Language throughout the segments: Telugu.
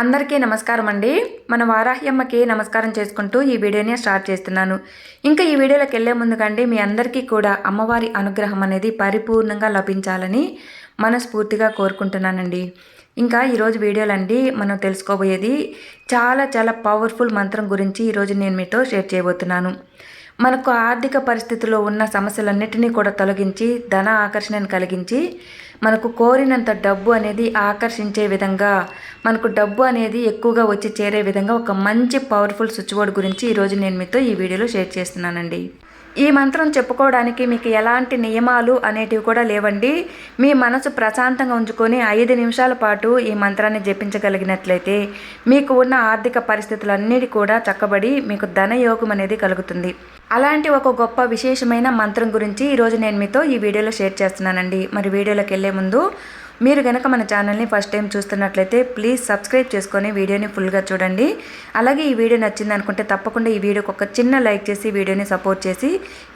అందరికీ నమస్కారం అండి. మన వారాహ్యమ్మకి నమస్కారం చేసుకుంటూ ఈ వీడియోని స్టార్ట్ చేస్తున్నాను. ఇంకా ఈ వీడియోలోకి వెళ్ళే ముందుకండి మీ అందరికీ కూడా అమ్మవారి అనుగ్రహం అనేది పరిపూర్ణంగా లభించాలని మనస్ఫూర్తిగా కోరుకుంటున్నానండి. ఇంకా ఈరోజు వీడియోలండి మనం తెలుసుకోబోయేది చాలా పవర్ఫుల్ మంత్రం గురించి ఈరోజు నేను మీతో షేర్ చేయబోతున్నాను. మనకు ఆర్థిక పరిస్థితుల్లో ఉన్న సమస్యలన్నిటినీ కూడా తొలగించి ధన ఆకర్షణను కలిగించి మనకు కోరినంత డబ్బు అనేది ఆకర్షించే విధంగా మనకు డబ్బు అనేది ఎక్కువగా వచ్చి చేరే విధంగా ఒక మంచి పవర్ఫుల్ స్విచ్ బోర్డ్ గురించి ఈరోజు నేను మీతో ఈ వీడియోలో షేర్ చేస్తున్నానండి. ఈ మంత్రం చెప్పుకోవడానికి మీకు ఎలాంటి నియమాలు అనేటివి కూడా లేవండి. మీ మనసు ప్రశాంతంగా ఉంచుకొని 5 నిమిషాల పాటు ఈ మంత్రాన్ని జపించగలిగినట్లయితే మీకు ఉన్న ఆర్థిక పరిస్థితులన్నిటి కూడా చక్కబడి మీకు ధనయోగం అనేది కలుగుతుంది. అలాంటి ఒక గొప్ప విశేషమైన మంత్రం గురించి ఈరోజు నేను మీతో ఈ వీడియోలో షేర్ చేస్తున్నానండి. మరి వీడియోలోకి వెళ్ళే ముందు మీరు కనుక మన ఛానల్ని ఫస్ట్ టైం చూస్తున్నట్లయితే ప్లీజ్ సబ్స్క్రైబ్ చేసుకొని వీడియోని ఫుల్గా చూడండి. అలాగే ఈ వీడియో నచ్చింది అనుకుంటే తప్పకుండా ఈ వీడియోకి ఒక చిన్న లైక్ చేసి వీడియోని సపోర్ట్ చేసి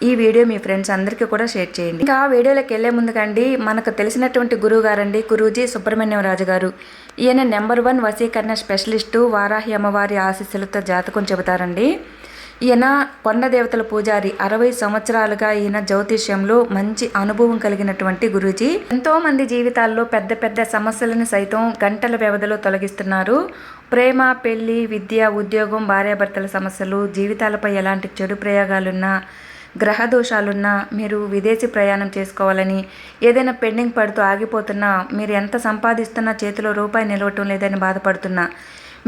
ఈ వీడియో మీ ఫ్రెండ్స్ అందరికీ కూడా షేర్ చేయండి. ఇంకా వీడియోలోకి వెళ్ళే ముందుకండి మనకు తెలిసినటువంటి గురువు గారండి గురూజీ సుబ్రహ్మణ్యం రాజు గారు. ఈయన నెంబర్ 1 వశీకరణ స్పెషలిస్టు. వారాహి అమ్మవారి ఆశీస్సులతో జాతకం చెబుతారండి. ఈయన కొండ దేవతల పూజారి. 60 సంవత్సరాలుగా ఈయన జ్యోతిష్యంలో మంచి అనుభవం కలిగినటువంటి గురూజీ. ఎంతో మంది జీవితాల్లో పెద్ద సమస్యలను సైతం గంటల వ్యవధిలో తొలగిస్తున్నారు. ప్రేమ, పెళ్లి, విద్య, ఉద్యోగం, భార్యాభర్తల సమస్యలు, జీవితాలపై ఎలాంటి చెడు ప్రయోగాలున్నా, గ్రహ దోషాలున్నా, మీరు విదేశీ ప్రయాణం చేసుకోవాలని, ఏదైనా పెండింగ్ పడుతూ ఆగిపోతున్నా, మీరు ఎంత సంపాదిస్తున్నా చేతిలో రూపాయి నిలవటం లేదని బాధపడుతున్నా,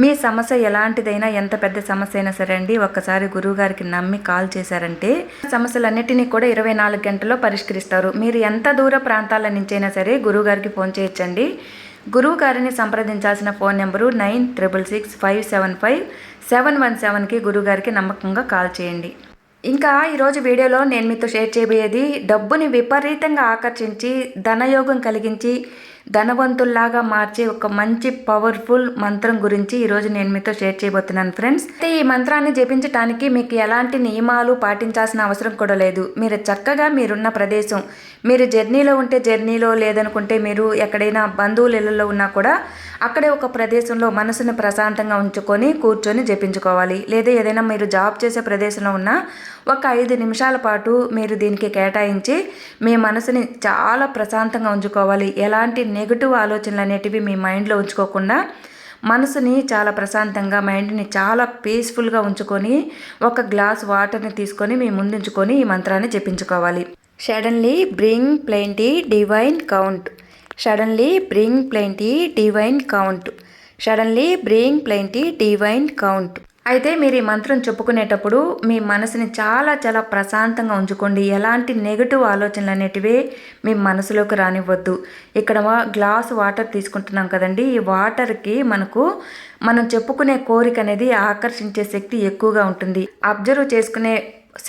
మీ సమస్య ఎలాంటిదైనా ఎంత పెద్ద సమస్య అయినా సరే అండి ఒక్కసారి గురువుగారికి నమ్మి కాల్ చేశారంటే సమస్యలన్నిటినీ కూడా 24 గంటల్లో పరిష్కరిస్తారు. మీరు ఎంత దూర ప్రాంతాల నుంచైనా సరే గురువుగారికి ఫోన్ చేయొచ్చండి. గురువు గారిని సంప్రదించాల్సిన ఫోన్ నెంబరు 9666575717కి గురువుగారికి నమ్మకంగా కాల్ చేయండి. ఇంకా ఈరోజు వీడియోలో నేను మీతో షేర్ చేయబోయేది డబ్బుని విపరీతంగా ఆకర్షించి ధనయోగం కలిగించి ధనవంతుల్లాగా మార్చే ఒక మంచి పవర్ఫుల్ మంత్రం గురించి ఈరోజు నేను మీతో షేర్ చేయబోతున్నాను ఫ్రెండ్స్. అయితే ఈ మంత్రాన్ని జపించడానికి మీకు ఎలాంటి నియమాలు పాటించాల్సిన అవసరం కూడా లేదు. మీరు చక్కగా మీరున్న ప్రదేశం, మీరు జర్నీలో ఉంటే జర్నీలో, లేదనుకుంటే మీరు ఎక్కడైనా బంధువుల ఇళ్లలో ఉన్నా కూడా అక్కడే ఒక ప్రదేశంలో మనసుని ప్రశాంతంగా ఉంచుకొని కూర్చొని జపించుకోవాలి. లేదా ఏదైనా మీరు జాబ్ చేసే ప్రదేశంలో ఉన్నా ఒక 5 నిమిషాల పాటు మీరు దీనికి కేటాయించి మీ మనసుని చాలా ప్రశాంతంగా ఉంచుకోవాలి. ఎలాంటి నెగిటివ్ ఆలోచనలు అనేటివి మీ మైండ్లో ఉంచుకోకుండా మనసుని చాలా ప్రశాంతంగా, మైండ్ని చాలా పీస్ఫుల్గా ఉంచుకొని ఒక గ్లాస్ వాటర్ని తీసుకొని మీ ముందుంచుకొని ఈ మంత్రాన్ని జపించుకోవాలి. Suddenly bring plenty divine count. Suddenly bring plenty divine count. Suddenly bring plenty divine count. అయితే మీరు ఈ మంత్రం చెప్పుకునేటప్పుడు మీ మనసుని చాలా ప్రశాంతంగా ఉంచుకోండి. ఎలాంటి నెగిటివ్ ఆలోచనలు అనేటివి మీ మనసులోకి రానివ్వద్దు. ఇక్కడ గ్లాస్ వాటర్ తీసుకుంటున్నాం కదండి, ఈ వాటర్కి మనం చెప్పుకునే కోరిక అనేది ఆకర్షించే శక్తి ఎక్కువగా ఉంటుంది. అబ్జర్వ్ చేసుకునే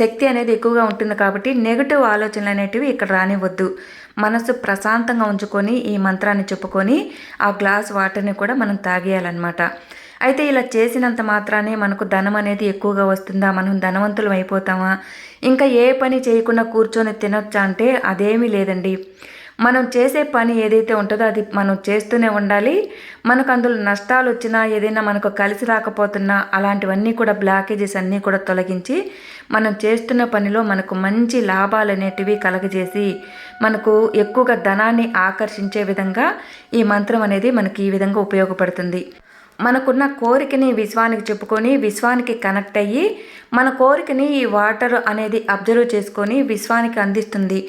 శక్తి అనేది ఎక్కువగా ఉంటుంది. కాబట్టి నెగిటివ్ ఆలోచనలు అనేటివి ఇక్కడ రానివ్వద్దు. మనసు ప్రశాంతంగా ఉంచుకొని ఈ మంత్రాన్ని చెప్పుకొని ఆ గ్లాస్ వాటర్ని కూడా మనం తాగేయాలన్నమాట. అయితే ఇలా చేసినంత మాత్రానే మనకు ధనం అనేది ఎక్కువగా వస్తుందా, మనం ధనవంతులం అయిపోతామా, ఇంకా ఏ పని చేయకుండా కూర్చొని తినొచ్చా అంటే అదేమీ లేదండి. మనం చేసే పని ఏదైతే ఉంటుందో అది మనం చేస్తూనే ఉండాలి. మనకు అందులో నష్టాలు వచ్చినా, ఏదైనా మనకు కలిసి రాకపోతున్నా అలాంటివన్నీ కూడా బ్లాకేజెస్ అన్నీ కూడా తొలగించి మనం చేస్తున్న పనిలో మనకు మంచి లాభాలు అనేటివి కలగజేసి మనకు ఎక్కువగా ధనాన్ని ఆకర్షించే విధంగా ఈ మంత్రం అనేది మనకి ఈ విధంగా ఉపయోగపడుతుంది. మనకున్న కోరికని విశ్వానికి చెప్పుకొని విశ్వానికి కనెక్ట్ అయ్యి మన కోరికని ఈ వాటర్ అనేది అబ్జర్వ్ చేసుకొని విశ్వానికి అందిస్తుంది.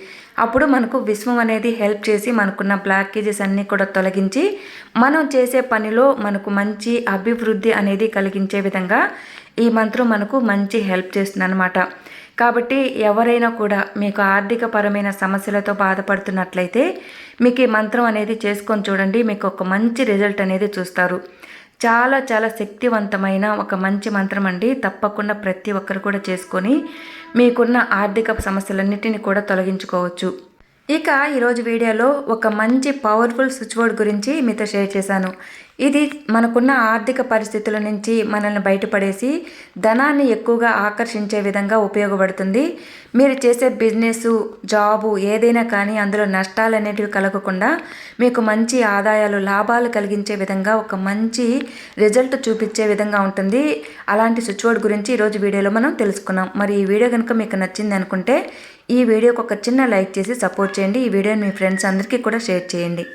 అప్పుడు మనకు విశ్వం అనేది హెల్ప్ చేసి మనకున్న బ్లాకేజెస్ అన్నీ కూడా తొలగించి మనం చేసే పనిలో మనకు మంచి అభివృద్ధి అనేది కలిగించే విధంగా ఈ మంత్రం మనకు మంచి హెల్ప్ చేస్తుంది అన్నమాట. కాబట్టి ఎవరైనా కూడా మీకు ఆర్థిక పరమైన సమస్యలతో బాధపడుతున్నట్లయితే మీకు ఈ మంత్రం అనేది చేసుకొని చూడండి. మీకు ఒక మంచి రిజల్ట్ అనేది చూస్తారు. చాలా శక్తివంతమైన ఒక మంచి మంత్రం అండి. తప్పకుండా ప్రతి ఒక్కరు కూడా చేసుకొని మీకున్న ఆర్థిక సమస్యలన్నిటిని కూడా తొలగించుకోవచ్చు. ఇక ఈరోజు వీడియోలో ఒక మంచి పవర్ఫుల్ స్విచ్ బోర్డ్ గురించి మీతో షేర్ చేశాను. ఇది మనకున్న ఆర్థిక పరిస్థితుల నుంచి మనల్ని బయటపడేసి ధనాన్ని ఎక్కువగా ఆకర్షించే విధంగా ఉపయోగపడుతుంది. మీరు చేసే బిజినెస్, జాబు ఏదైనా కానీ అందులో నష్టాలు అనేటివి కలగకుండా మీకు మంచి ఆదాయాలు, లాభాలు కలిగించే విధంగా ఒక మంచి రిజల్ట్ చూపించే విధంగా ఉంటుంది. అలాంటి స్విచ్ బోర్డ్ గురించి ఈరోజు వీడియోలో మనం తెలుసుకున్నాం. మరి ఈ వీడియో కనుక మీకు నచ్చింది అనుకుంటే ఈ వీడియోకి ఒక చిన్న లైక్ చేసి సపోర్ట్ చేయండి. ఈ వీడియోని మీ ఫ్రెండ్స్ అందరికీ కూడా షేర్ చేయండి.